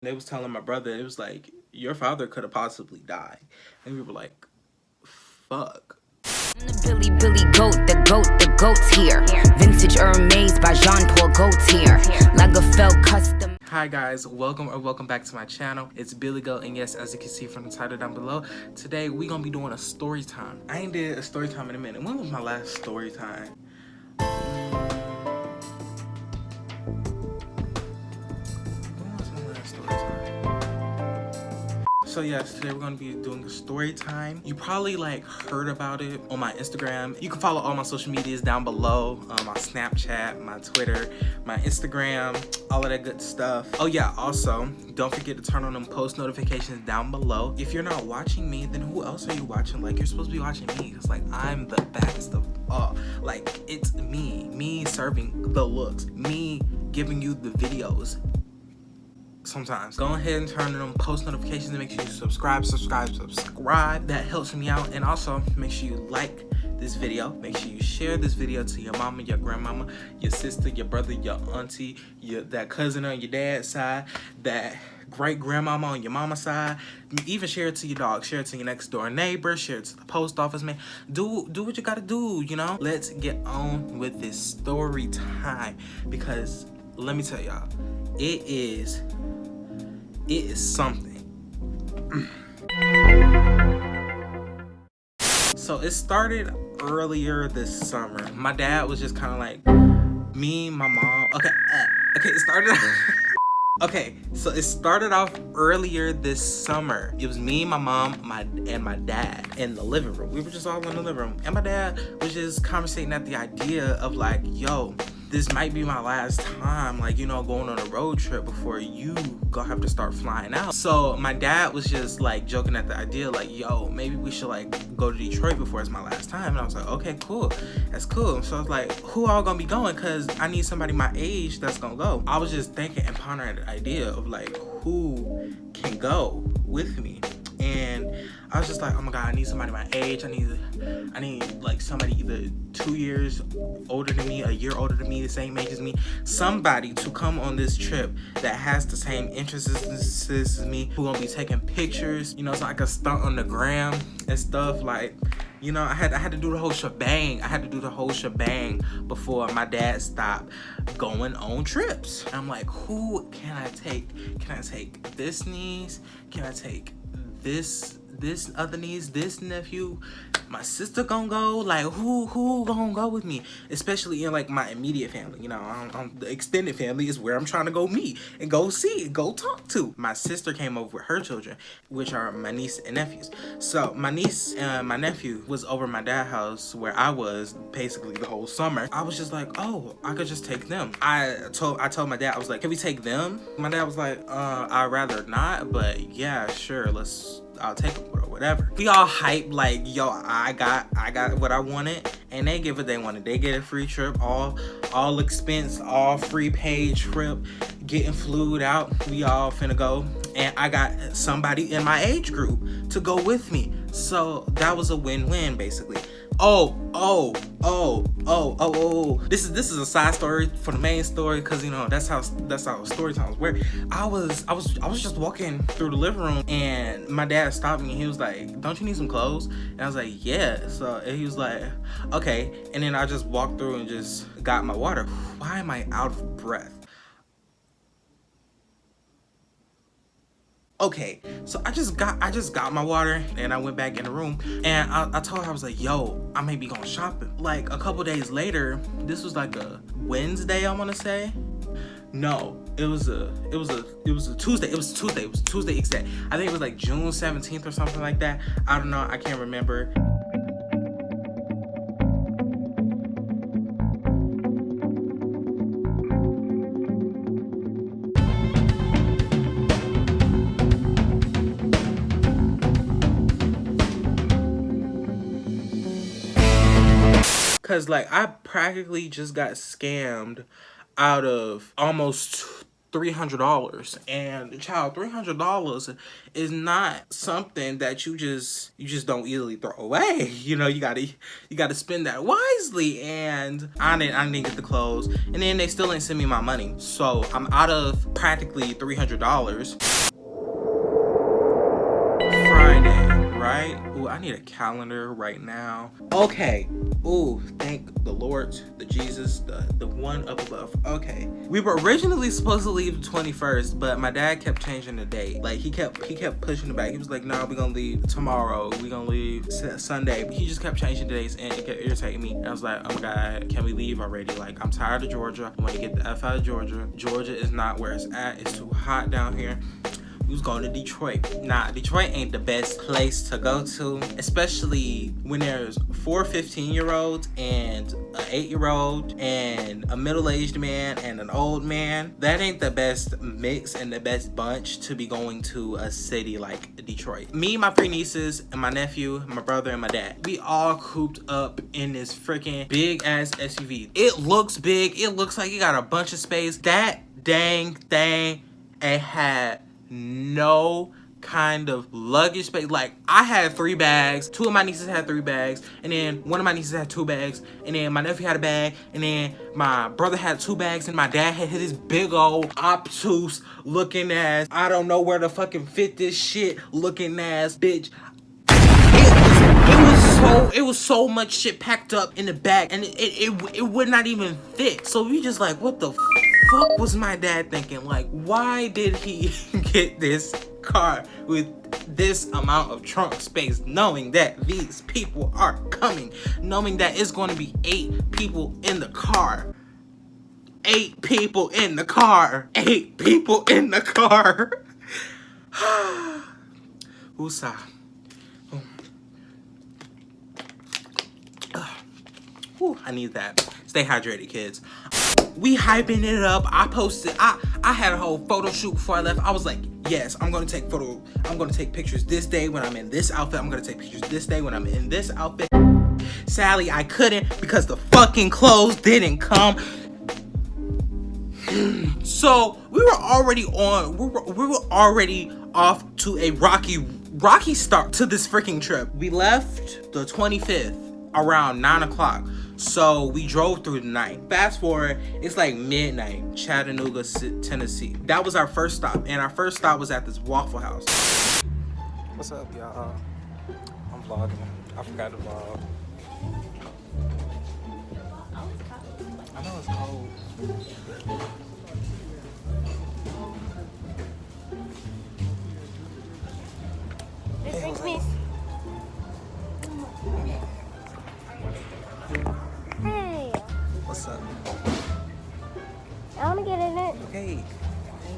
They was telling my brother, it was like, your father could have possibly died. And we were like, fuck. Billy Goat, the goat's here. Vintage Hermes by Jean-Paul Gaultier. Lagerfeld custom. Hi guys, welcome back to my channel. It's Billy Goat, and yes, as you can see from the title down below, today we gonna be doing a story time. I ain't did a story time in a minute. When was my last story time? So yes, today we're going to be doing a story time. You probably heard about it on my Instagram. You can follow all my social medias down below. My Snapchat, my Twitter, my Instagram, all of that good stuff. Oh yeah, also, don't forget to turn on them post notifications down below. If you're not watching me, then who else are you watching? You're supposed to be watching me, because I'm the best of all. It's me serving the looks, me giving you the videos. Sometimes go ahead and turn on post notifications and make sure you subscribe. That helps me out. And also make sure you like this video, make sure you share this video to your mama, your grandmama, your sister, your brother, your auntie, that cousin on your dad's side, that great grandmama on your mama's side. Even share it to your dog, share it to your next door neighbor, share it to the post office, man. Do what you gotta do, you know. Let's get on with this story time, because let me tell y'all, it is something. So it started earlier this summer. My dad was just kind of like, me, my mom. It started. Okay, so it started off earlier this summer. It was me, my mom, and my dad in the living room. We were just all in the living room, and my dad was just conversating at the idea of yo, this might be my last time, going on a road trip before you gonna have to start flying out. So my dad was just joking at the idea, yo, maybe we should go to Detroit before it's my last time. And I was like, okay, cool, that's cool. So I was like, who all gonna be going? Cause I need somebody my age that's gonna go. I was just thinking and pondering the idea of who can go with me. And I was just like, oh my God, I need somebody my age. I need somebody either 2 years older than me, a year older than me, the same age as me. Somebody to come on this trip that has the same interests as me, who gonna be taking pictures, so I could stunt on the gram and stuff. I had to do the whole shebang. I had to do the whole shebang before my dad stopped going on trips. And I'm like, who can I take? Can I take this niece? Can I take this other niece, this nephew? My sister gonna go? Who gonna go with me? Especially in my immediate family. The extended family is where I'm trying to go meet and go see and go talk to. My sister came over with her children, which are my niece and nephews. So my niece and my nephew was over at my dad's house, where I was basically the whole summer. I was just like, oh, I could just take them. I told my dad, I was like, can we take them? My dad was like, I'd rather not, but yeah, sure, I'll take them or whatever. We all hype yo, I got what I wanted, and they get what they wanted. They get a free trip, all expense, all free paid trip, getting flued out. We all finna go, and I got somebody in my age group to go with me. So that was a win-win basically. Oh. This is a side story for the main story, because that's how story times work. I was just walking through the living room, and my dad stopped me, and he was like, don't you need some clothes? And I was like, yeah. So he was like, okay. And then I just walked through and just got my water. Why am I out of breath? Okay, so I just got my water, and I went back in the room, and I told her, I was like, yo, I may be going shopping. A couple days later, this was a Wednesday, I want to say. No, it was a Tuesday. It was Tuesday exact. I think it was June 17th or something like that. I don't know, I can't remember. Cause I practically just got scammed out of almost $300. And child, $300 is not something that you just don't easily throw away. You know, you gotta spend that wisely. And I didn't get the clothes, and then they still ain't send me my money, so I'm out of practically $300. Friday, right? Ooh, I need a calendar right now. Okay. Ooh, thank the Lord, the Jesus, the one up above. Okay. We were originally supposed to leave the 21st, but my dad kept changing the date. Like, he kept pushing it back. He was like, no, we're gonna leave tomorrow. We're gonna leave Sunday. But he just kept changing the dates, and it kept irritating me. And I was like, oh my God, can we leave already? Like, I'm tired of Georgia. I want to get the F out of Georgia. Georgia is not where it's at. It's too hot down here. We was going to Detroit. Nah, Detroit ain't the best place to go to, especially when there's 4 15-year-olds and an 8-year-old and a middle-aged man and an old man. That ain't the best mix and the best bunch to be going to a city like Detroit. Me, my 3 nieces, and my nephew, my brother, and my dad, we all cooped up in this freaking big ass SUV. It looks big. It looks like it got a bunch of space. That dang thing, it had no kind of luggage space. Like, I had 3 bags, 2 of my nieces had 3 bags, and then one of my nieces had 2 bags, and then my nephew had a bag, and then my brother had 2 bags, and my dad had his big old obtuse looking ass, I don't know where to fucking fit this shit looking ass bitch. It was so much shit packed up in the back, and it would not even fit. So we just like, what the fuck was my dad thinking? Like, why did he get this car with this amount of trunk space, knowing that these people are coming, knowing that it's going to be 8 people in the car? 8 people in the car. 8 people in the car. Woosah. I need that. Stay hydrated, kids. We hyping it up. I posted, I had a whole photo shoot before I left. I was like, yes, I'm gonna take pictures this day when I'm in this outfit. I'm gonna take pictures this day when I'm in this outfit. Sadly, I couldn't because the fucking clothes didn't come. So we were already off to a rocky start to this freaking trip. We left the 25th around 9 o'clock. So we drove through the night. Fast forward, it's like midnight, Chattanooga, Tennessee. That was our first stop, and our first stop was at this Waffle House. What's up, y'all? I'm vlogging. I forgot to vlog. I know it's cold. This brings me. Hey. What's up? I want to get in it. Hey.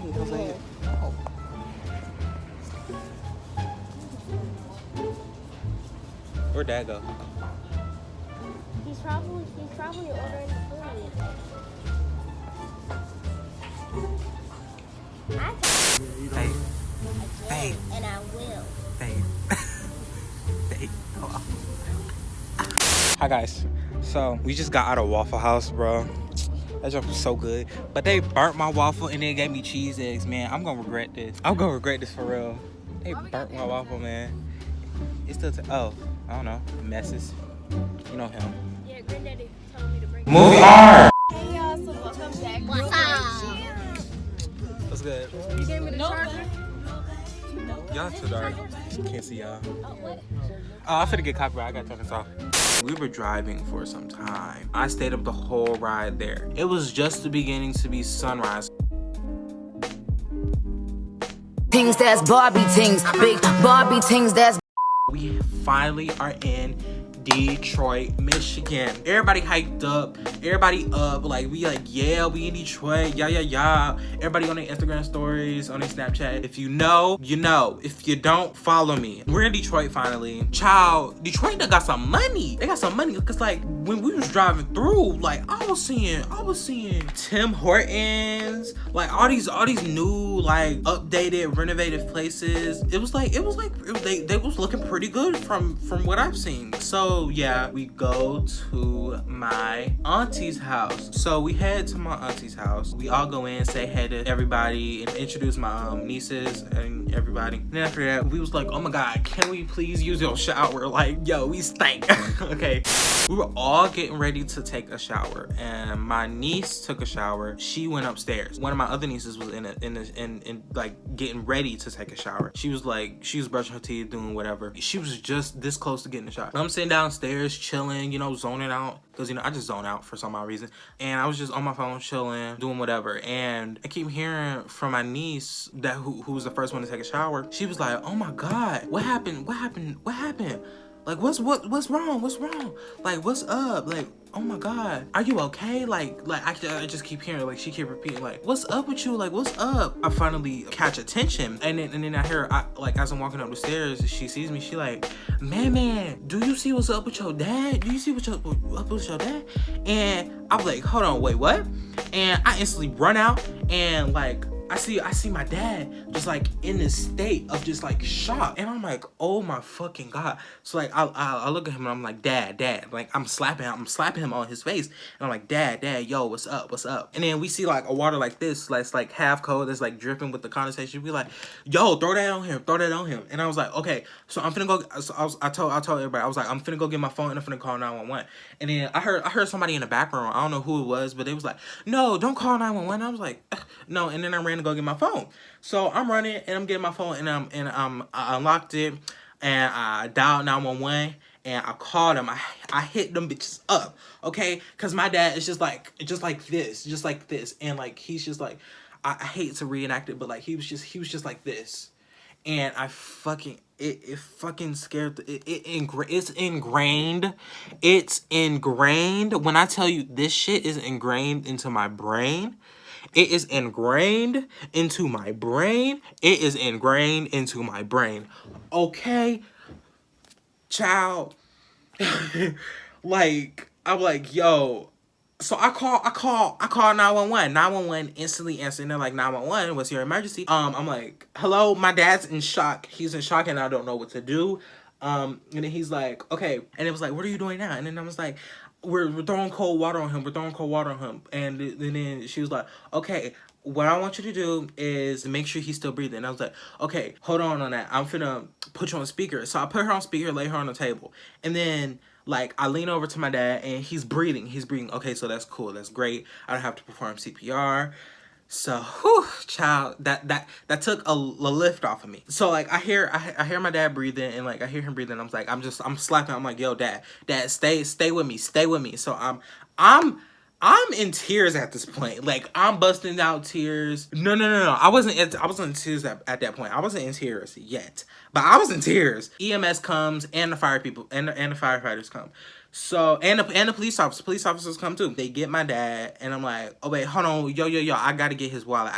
Hey, Jose. Oh. Where'd Dad go? He's probably ordering food. Hey. Hey. And I will. Hey. Hey. Oh. Hi guys. So we just got out of Waffle House, bro. That junk was so good. But they burnt my waffle and then gave me cheese eggs, man. I'm gonna regret this. I'm gonna regret this for real. They burnt my waffle, man. It's still I don't know, messes. You know him. Yeah, Granddaddy told me to bring Movie R. Hey y'all, so welcome back. What's up? What's good? You gave me the charger? Y'all too dark. Can't see y'all. Oh, what? Oh, I'm finna get copyright. I gotta turn this off. We were driving for some time. I stayed up the whole ride there. It was just the beginning to be sunrise. Things that's Barbie things, big Barbie things that's. We finally are in Detroit, Michigan. Everybody hyped up. Everybody up. Like, we like, yeah, we in Detroit. Yeah. Everybody on their Instagram stories, on their Snapchat. If you know, you know. If you don't, follow me. We're in Detroit finally. Child, Detroit done got some money. They got some money. Cause like when we was driving through, like I was seeing Tim Hortons, like all these new, like updated, renovated places. It was like they was looking pretty good from what I've seen. So So yeah, we go to my auntie's house. So we head to my auntie's house. We all go in, say hey to everybody, and introduce my nieces and everybody. And then after that, we was like, oh my God, can we please use your shower? Like, yo, we stink. Okay. We were all getting ready to take a shower, and my niece took a shower. She went upstairs. One of my other nieces was in like getting ready to take a shower. She was brushing her teeth, doing whatever. She was just this close to getting a shower. I'm sitting downstairs chilling, you know, zoning out, because you know I just zone out for some odd reason. And I was just on my phone chilling, doing whatever. And I keep hearing from my niece that who was the first one to take a shower. She was like, "Oh my God, what happened? What happened? What happened? Like, what's wrong? What's wrong? Like, what's up? Like, oh my God, are you okay?" Like I just keep hearing, like, she keep repeating, like, what's up with you? Like, what's up? I finally catch attention, and then I hear, like, as I'm walking up the stairs, she sees me. She like, man, do you see what's up with your dad? Do you see what's up with your dad? And I'm like, hold on, wait, what? And I instantly run out, and like, I see my dad just like in this state of just like shock, and I'm like, oh my fucking God. So like I look at him and I'm like, dad, like I'm slapping him on his face, and I'm like, dad, yo, what's up? And then we see like a water like this, that's like half cold, that's like dripping with the condensation. We like, yo, throw that on him. And I was like, okay, so I'm finna go. So I told everybody, I was like, I'm finna go get my phone and I'm finna call 911. And then I heard somebody in the background. I don't know who it was, but it was like, no, don't call 911. I was like, no. And then I ran to go get my phone. So I'm running and I'm getting my phone, and I unlocked it and I dialed 911 and I called him. I hit them bitches up, okay? Cause my dad is just like this, and like he's just like, I hate to reenact it, but like he was just like this, and I fucking it fucking scared it's ingrained. It's ingrained. When I tell you this shit is ingrained into my brain. It is ingrained into my brain. It is ingrained into my brain. Okay, child. Like, I'm like, yo. So I call 911. 911 instantly answered. And they're like, 911, what's your emergency? I'm like, hello, my dad's in shock. He's in shock and I don't know what to do. And then he's like, okay. And it was like, what are you doing now? And then I was like, we're throwing cold water on him. And then she was like, okay, what I want you to do is make sure he's still breathing. And I was like, okay, hold on that. I'm finna put you on speaker. So I put her on speaker, lay her on the table. And then, like, I lean over to my dad and he's breathing. Okay, so that's cool. That's great. I don't have to perform CPR. So, whew, child, that took a lift off of me. So like I hear my dad breathing, and like I hear him breathing. I'm like, I'm slapping. I'm like, yo, dad, stay with me. So I'm in tears at this point. Like, I'm busting out tears. No. I wasn't in tears at that point. I wasn't in tears yet, but I was in tears. EMS comes and the fire people and the firefighters come. So, and the police officers come too. They get my dad, and I'm like, oh wait, hold on, yo, I gotta get his wallet.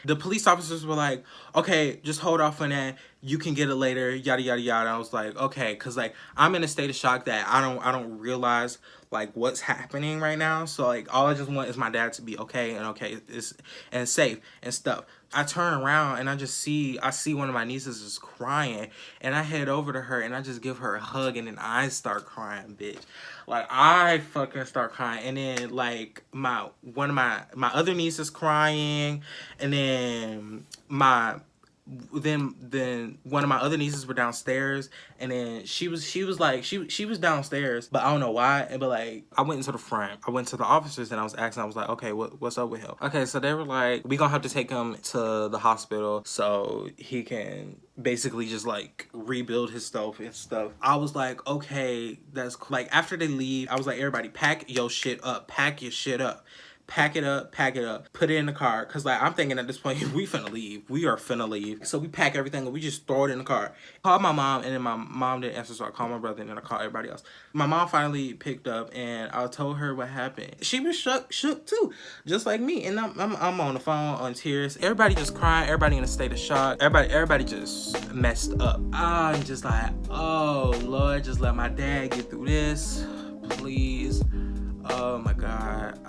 The police officers were like, okay, just hold off on that. You can get it later, yada yada yada. I was like, okay, cause like I'm in a state of shock that I don't realize like what's happening right now. So like all I just want is my dad to be okay and safe and stuff. I turn around and I see one of my nieces just crying, and I head over to her and I just give her a hug, and then I start crying, bitch. Like I fucking start crying, and then like one of my other niece is crying, and then then one of my other nieces were downstairs, and then she was downstairs, but I don't know why. But like I went into the front, I went to the officers, and I was asking, I was like, okay, what's up with him? Okay, so they were like, we gonna have to take him to the hospital so he can basically just like rebuild his stuff and stuff. I was like, okay, that's cool. Like after they leave, I was like, everybody pack your shit up, pack your shit up. Pack it up, put it in the car. Cause like I'm thinking at this point, we are finna leave. So we pack everything and we just throw it in the car. Called my mom, and then my mom didn't answer, so I called my brother, and then I called everybody else. My mom finally picked up, and I told her what happened. She was shook too, just like me. And I'm on the phone on tears. Everybody just crying, everybody in a state of shock. Everybody just messed up. I'm just like, oh Lord, just let my dad get through this, please. Oh my God.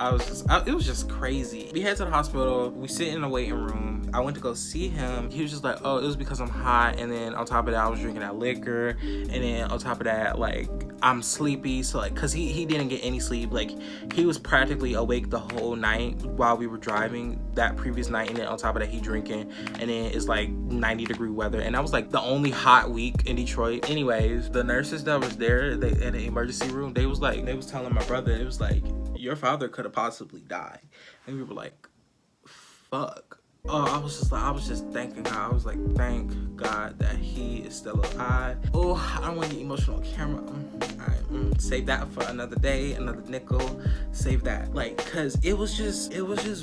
It was just crazy. We head to the hospital. We sit in the waiting room. I went to go see him. He was just like, oh, it was because I'm hot. And then on top of that, I was drinking that liquor. And then on top of that, like, I'm sleepy. So like, cause he didn't get any sleep. Like, he was practically awake the whole night while we were driving that previous night. And then on top of that, he drinking. And then it's like 90-degree weather. And that was like the only hot week in Detroit. Anyways, the nurses that was there in the emergency room, they was telling my brother, it was like, your father could have possibly died. And we were like, fuck. Oh, I was just thanking God. I was like, thank God that he is still alive. Oh, I don't want to get emotional on camera. Alright, save that for another day, another nickel. Save that. Like, cause it was just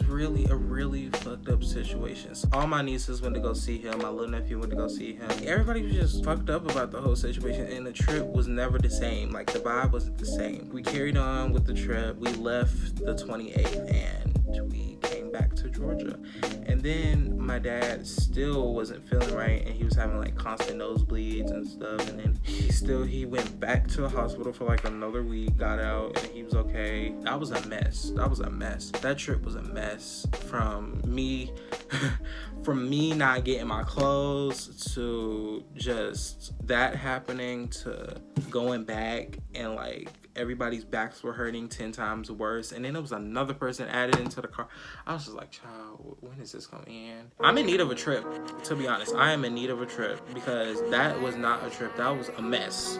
really a really fucked up situation. So all my nieces went to go see him. My little nephew went to go see him. Everybody was just fucked up about the whole situation, and the trip was never the same. Like, the vibe wasn't the same. We carried on with the trip. We left the 28th, and we came back to Georgia. And then my dad still wasn't feeling right, and he was having like constant nosebleeds and stuff. And then he went back to the hospital for like another week, got out, and he was okay. That was a mess. That trip was a mess. From me not getting my clothes, to just that happening, to going back and like everybody's backs were hurting 10 times worse. And then there was another person added into the car. I was just like, child, when is this gonna end? I'm in need of a trip, to be honest. I am in need of a trip, because that was not a trip. That was a mess.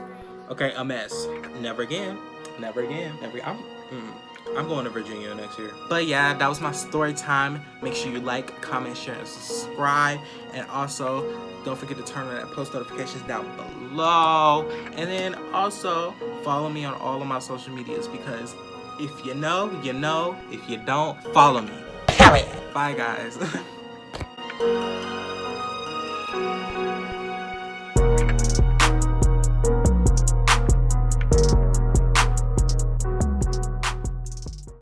Okay, a mess. Never again. I'm going to Virginia next year. But yeah, that was my story time. Make sure you like, comment, share, and subscribe. And also, don't forget to turn on that post notifications down below. And then also, follow me on all of my social medias, because if you know, you know. If you don't, follow me. Bye, guys.